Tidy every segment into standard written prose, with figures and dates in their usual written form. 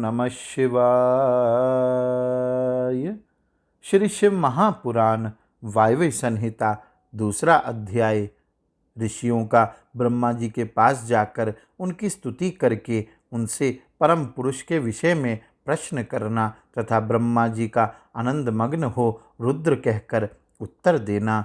नमः शिवाय। श्री शिव महापुराण वायव्य संहिता दूसरा अध्याय। ऋषियों का ब्रह्मा जी के पास जाकर उनकी स्तुति करके उनसे परम पुरुष के विषय में प्रश्न करना तथा ब्रह्मा जी का आनंद मग्न हो रुद्र कहकर उत्तर देना।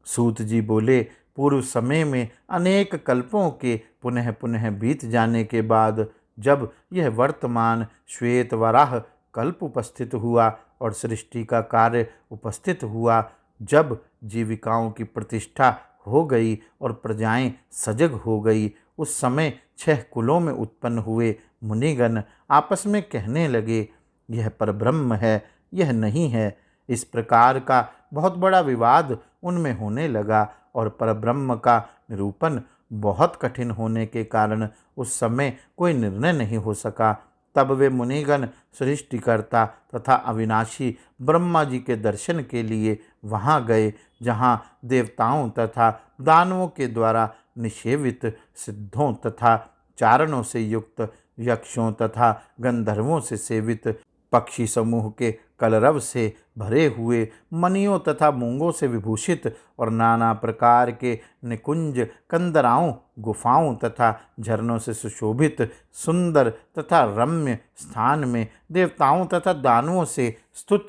सूत जी बोले, पूर्व समय में अनेक कल्पों के पुनः पुनः बीत जाने के बाद जब यह वर्तमान श्वेत वराह कल्प उपस्थित हुआ और सृष्टि का कार्य उपस्थित हुआ, जब जीविकाओं की प्रतिष्ठा हो गई और प्रजाएं सजग हो गई, उस समय 6 कुलों में उत्पन्न हुए मुनिगण आपस में कहने लगे, यह परब्रह्म है, यह नहीं है। इस प्रकार का बहुत बड़ा विवाद उनमें होने लगा और परब्रह्म का निरूपण बहुत कठिन होने के कारण उस समय कोई निर्णय नहीं हो सका। तब वे मुनिगण सृष्टिकर्ता तथा अविनाशी ब्रह्मा जी के दर्शन के लिए वहाँ गए, जहाँ देवताओं तथा दानवों के द्वारा निषेवित सिद्धों तथा चारणों से युक्त यक्षों तथा गंधर्वों से सेवित पक्षी समूह के कलरव से भरे हुए मणियों तथा मूंगों से विभूषित और नाना प्रकार के निकुंज कंदराओं गुफाओं तथा झरनों से सुशोभित सुंदर तथा रम्य स्थान में देवताओं तथा दानवों से स्तुत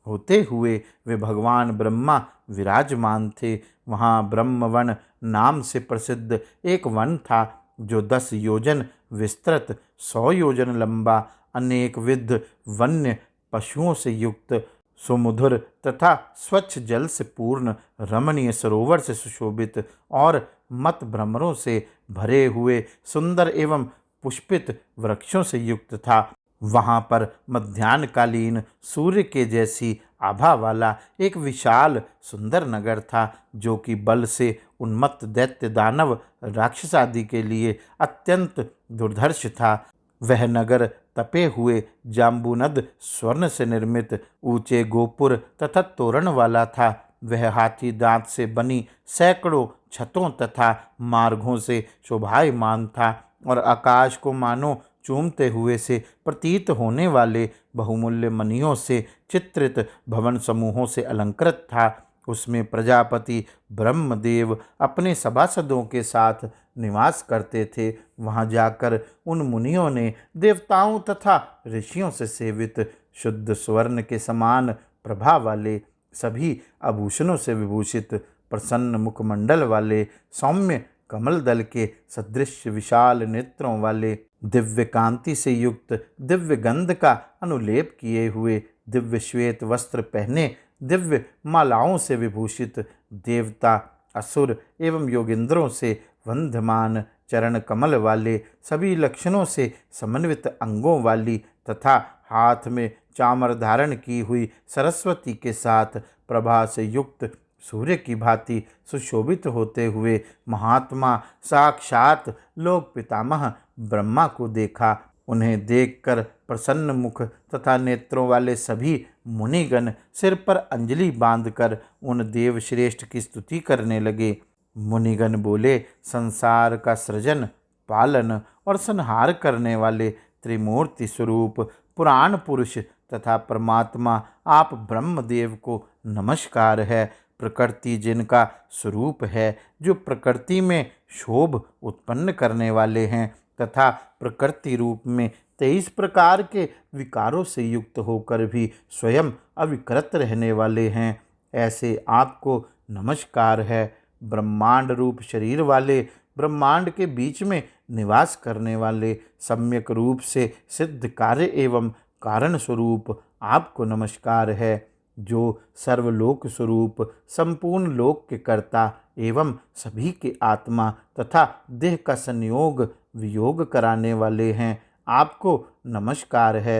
होते हुए वे भगवान ब्रह्मा विराजमान थे। वहाँ ब्रह्मवन नाम से प्रसिद्ध एक वन था जो 10 योजन विस्तृत 100 योजन लंबा अनेक विध वन्य पशुओं से युक्त सुमधुर तथा स्वच्छ जल से पूर्ण रमणीय सरोवर से सुशोभित और मत भ्रमरों से भरे हुए सुंदर एवं पुष्पित वृक्षों से युक्त था। वहाँ पर मध्याह्नकालीन सूर्य के जैसी आभा वाला एक विशाल सुंदर नगर था, जो कि बल से उन्मत्त दैत्य दानव राक्षस आदि के लिए अत्यंत दुर्धर्ष था। वह नगर तपे हुए जाम्बूनद स्वर्ण से निर्मित ऊंचे गोपुर तथा तोरण वाला था। वह हाथी दांत से बनी सैकड़ों छतों तथा मार्गों से शोभायमान था और आकाश को मानो चूमते हुए से प्रतीत होने वाले बहुमूल्य मणियों से चित्रित भवन समूहों से अलंकृत था। उसमें प्रजापति ब्रह्मदेव अपने सभासदों के साथ निवास करते थे। वहां जाकर उन मुनियों ने देवताओं तथा ऋषियों से सेवित शुद्ध स्वर्ण के समान प्रभा वाले सभी आभूषणों से विभूषित प्रसन्न मुखमंडल वाले सौम्य कमल दल के सदृश विशाल नेत्रों वाले दिव्य कांति से युक्त दिव्य गंध का अनुलेप किए हुए दिव्य श्वेत वस्त्र पहने दिव्य मालाओं से विभूषित देवता असुर एवं योगेंद्रों से वंध्यमान चरण कमल वाले सभी लक्षणों से समन्वित अंगों वाली तथा हाथ में चामर धारण की हुई सरस्वती के साथ प्रभा से युक्त सूर्य की भांति सुशोभित होते हुए महात्मा साक्षात लोक पितामह ब्रह्मा को देखा। उन्हें देखकर प्रसन्न मुख तथा नेत्रों वाले सभी मुनिगण सिर पर अंजलि बांधकर उन देव श्रेष्ठ की स्तुति करने लगे। मुनिगण बोले, संसार का सृजन पालन और संहार करने वाले त्रिमूर्ति स्वरूप पुराण पुरुष तथा परमात्मा आप ब्रह्मदेव को नमस्कार है। प्रकृति जिनका स्वरूप है, जो प्रकृति में शोभ उत्पन्न करने वाले हैं तथा प्रकृति रूप में 23 प्रकार के विकारों से युक्त होकर भी स्वयं अविकृत रहने वाले हैं, ऐसे आपको नमस्कार है। ब्रह्मांड रूप शरीर वाले, ब्रह्मांड के बीच में निवास करने वाले, सम्यक रूप से सिद्ध कार्य एवं कारण स्वरूप आपको नमस्कार है, जो सर्वलोक स्वरूप संपूर्ण लोक के कर्ता एवं सभी के आत्मा तथा देह का संयोग वियोग कराने वाले हैं, आपको नमस्कार है।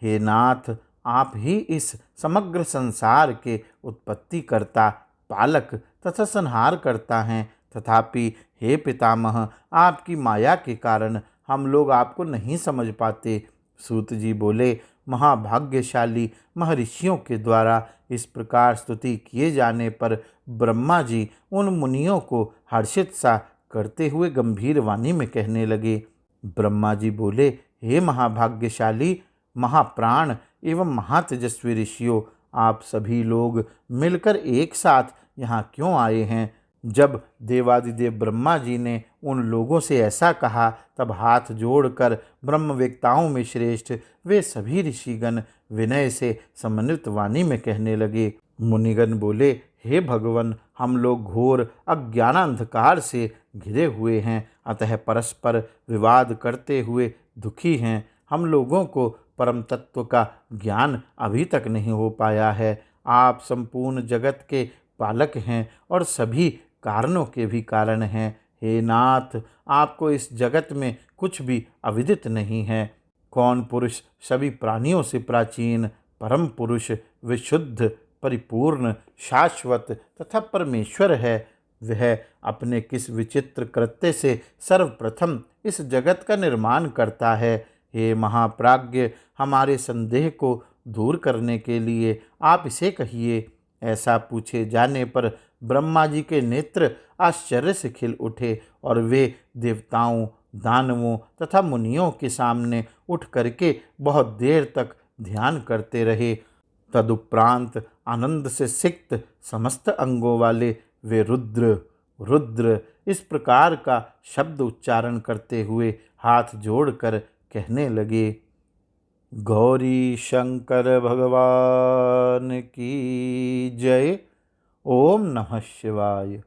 हे नाथ, आप ही इस समग्र संसार के उत्पत्ति करता, पालक तथा संहार करता हैं। तथापि हे पितामह, आपकी माया के कारण हम लोग आपको नहीं समझ पाते। सूत जी बोले, महाभाग्यशाली महर्षियों के द्वारा इस प्रकार स्तुति किए जाने पर ब्रह्मा जी उन मुनियों को हर्षित सा करते हुए गंभीर वाणी में कहने लगे। ब्रह्मा जी बोले, हे महाभाग्यशाली महाप्राण एवं महातेजस्वी ऋषियों, आप सभी लोग मिलकर एक साथ यहाँ क्यों आए हैं? जब देवादिदेव ब्रह्मा जी ने उन लोगों से ऐसा कहा, तब हाथ जोड़कर ब्रह्मवेत्ताओं में श्रेष्ठ वे सभी ऋषिगण विनय से समन्वित वाणी में कहने लगे। मुनिगण बोले, हे भगवान, हम लोग घोर अज्ञान अंधकार से घिरे हुए हैं, अतः परस्पर विवाद करते हुए दुखी हैं। हम लोगों को परम तत्व का ज्ञान अभी तक नहीं हो पाया है। आप संपूर्ण जगत के पालक हैं और सभी कारणों के भी कारण हैं। हे नाथ, आपको इस जगत में कुछ भी अविदित नहीं है। कौन पुरुष सभी प्राणियों से प्राचीन, परम पुरुष, विशुद्ध, परिपूर्ण, शाश्वत तथा परमेश्वर है, वह अपने किस विचित्र कृत्य से सर्वप्रथम इस जगत का निर्माण करता है? हे महाप्राज्ञ, हमारे संदेह को दूर करने के लिए आप इसे कहिए। ऐसा पूछे जाने पर ब्रह्मा जी के नेत्र आश्चर्य से खिल उठे और वे देवताओं, दानवों तथा मुनियों के सामने उठ करके बहुत देर तक ध्यान करते रहे। तदुपरांत आनंद से सिक्त समस्त अंगों वाले वे रुद्र रुद्र इस प्रकार का शब्द उच्चारण करते हुए हाथ जोड़कर कहने लगे। गौरी शंकर भगवान की जय। ओम नमः शिवाय।